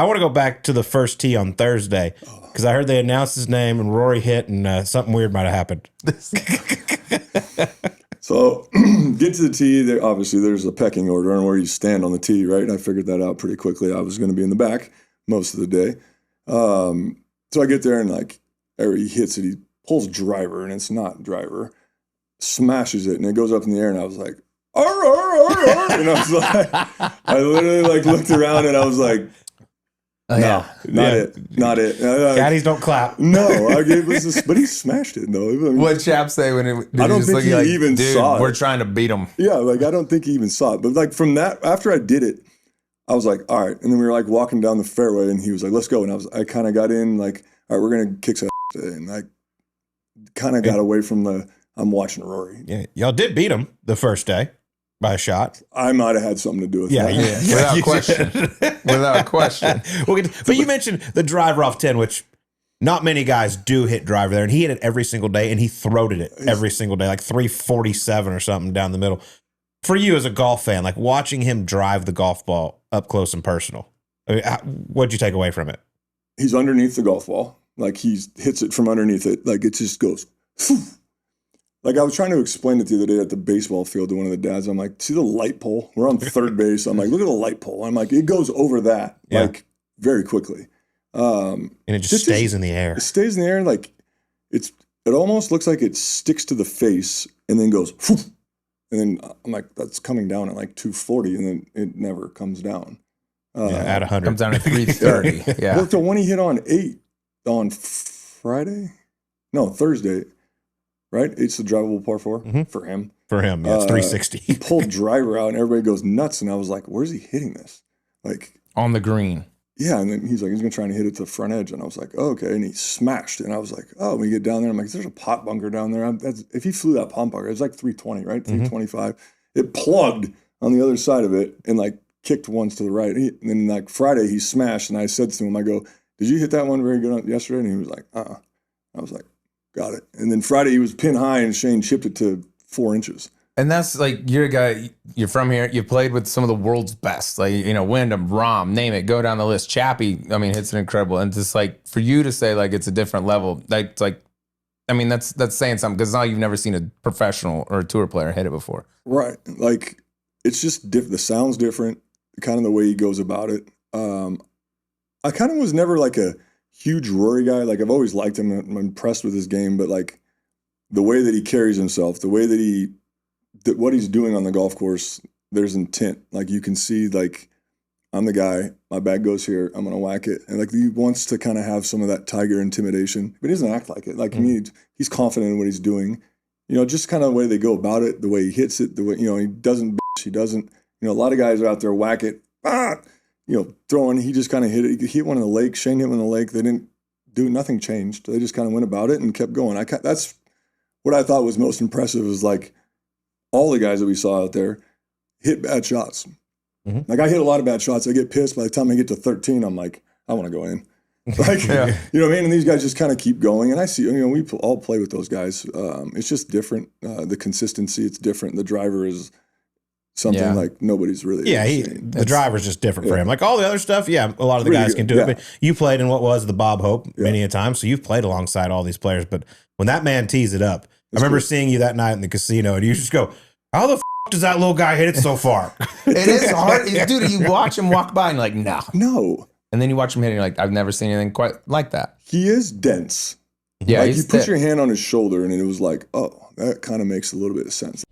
I want to go back to the first tee on Thursday because I heard they announced his name and Rory hit and something weird might have happened. So get to the tee. There, obviously, there's a pecking order on where you stand on the tee, right? And I figured that out pretty quickly. I was going to be in the back most of the day. So I get there and like he hits it. He pulls driver and it's not driver. Smashes it and it goes up in the air and I was like, arr, arr, arr, arr. And I was like, I literally like looked around and I was like, not it. Caddies don't clap. No, it was just, but he smashed it though. I mean, What'd Chap say when I don't think he even saw it. We're trying to beat him. Yeah, like I don't think he even saw it. But like from that, after I did it, I was like, all right. And then we were like walking down the fairway and he was like, let's go. And I kind of got in like, all right, we're going to kick some today. And I kind of got away from I'm watching Rory. Yeah, y'all did beat him the first day by a shot. I might have had something to do with that. Yeah. Without question. Without question. But you mentioned the driver off 10, which not many guys do hit driver there. And he hit it every single day, and he throated it every single day, like 347 or something down the middle. For you as a golf fan, like watching him drive the golf ball up close and personal, I mean, what'd you take away from it? He's underneath the golf ball. Like he hits it from underneath it. Like it just goes, phew. Like I was trying to explain it the other day at the baseball field to one of the dads. I'm like, see the light pole? We're on third base. I'm like, look at the light pole. I'm like, it goes over that like very quickly. And it just stays in the air. It stays in the air. Like it almost looks like it sticks to the face and then goes, whew. And then I'm like, that's coming down at like 240 and then it never comes down. At 100. Comes down at 330. Yeah. Well, the one he hit on 8 on Thursday. Right? It's the drivable par 4 for him. For him, yeah, it's 360. He pulled driver out and everybody goes nuts. And I was like, where's he hitting this? Like on the green. Yeah. And then he's like, he's going to try to hit it to the front edge. And I was like, oh, okay. And he smashed. And I was like, oh, when you get down there, I'm like, there's a pot bunker down there. If he flew that pot bunker, it's like 320, right? 325. It plugged on the other side of it and like kicked once to the right. And then like Friday, he smashed. And I said to him, I go, did you hit that one very good yesterday? And he was like, I was like, got it. And then Friday he was pin high and Shane chipped it to 4 inches. And that's like, you're a guy, you're from here, you've played with some of the world's best, like, you know, Wyndham, Rahm, name it, go down the list. Chappie, I mean, hits an incredible. And just like, for you to say like, it's a different level, like, I mean, that's saying something because now you've never seen a professional or a tour player hit it before. Right. Like, it's just different. The sound's different, kind of the way he goes about it. I kind of was never like a huge Rory guy. Like I've always liked him. I'm impressed with his game, but like the way that he carries himself, the way that what he's doing on the golf course, there's intent. Like you can see like, I'm the guy, my bag goes here, I'm going to whack it. And like he wants to kind of have some of that Tiger intimidation, but he doesn't act like it. Like he's confident in what he's doing, you know, just kind of the way they go about it, the way he hits it, the way, you know, he doesn't, a lot of guys are out there whack it, throwing, he just kind of hit it. He hit one in the lake. Shane hit one in the lake. They didn't do, nothing changed. They just kind of went about it and kept going. That's what I thought was most impressive is like all the guys that we saw out there hit bad shots. Like I hit a lot of bad shots. I get pissed. By the time I get to 13, I'm like, I want to go in. Like, you know what I mean? And these guys just kind of keep going. And I see, we all play with those guys. It's just different. The consistency, it's different. The driver is something like nobody's really. Yeah, the driver's just different for him. Like all the other stuff, a lot of the guys can do it. But you played in what was the Bob Hope many a time, so you've played alongside all these players. But when that man tees it up, I remember seeing you that night in the casino, and you just go, how the does that little guy hit it so far? It is hard. Dude, you watch him walk by and you're like, no. And then you watch him hit and you're like, I've never seen anything quite like that. He is dense. Yeah, like you put your hand on his shoulder and it was like, oh, that kind of makes a little bit of sense.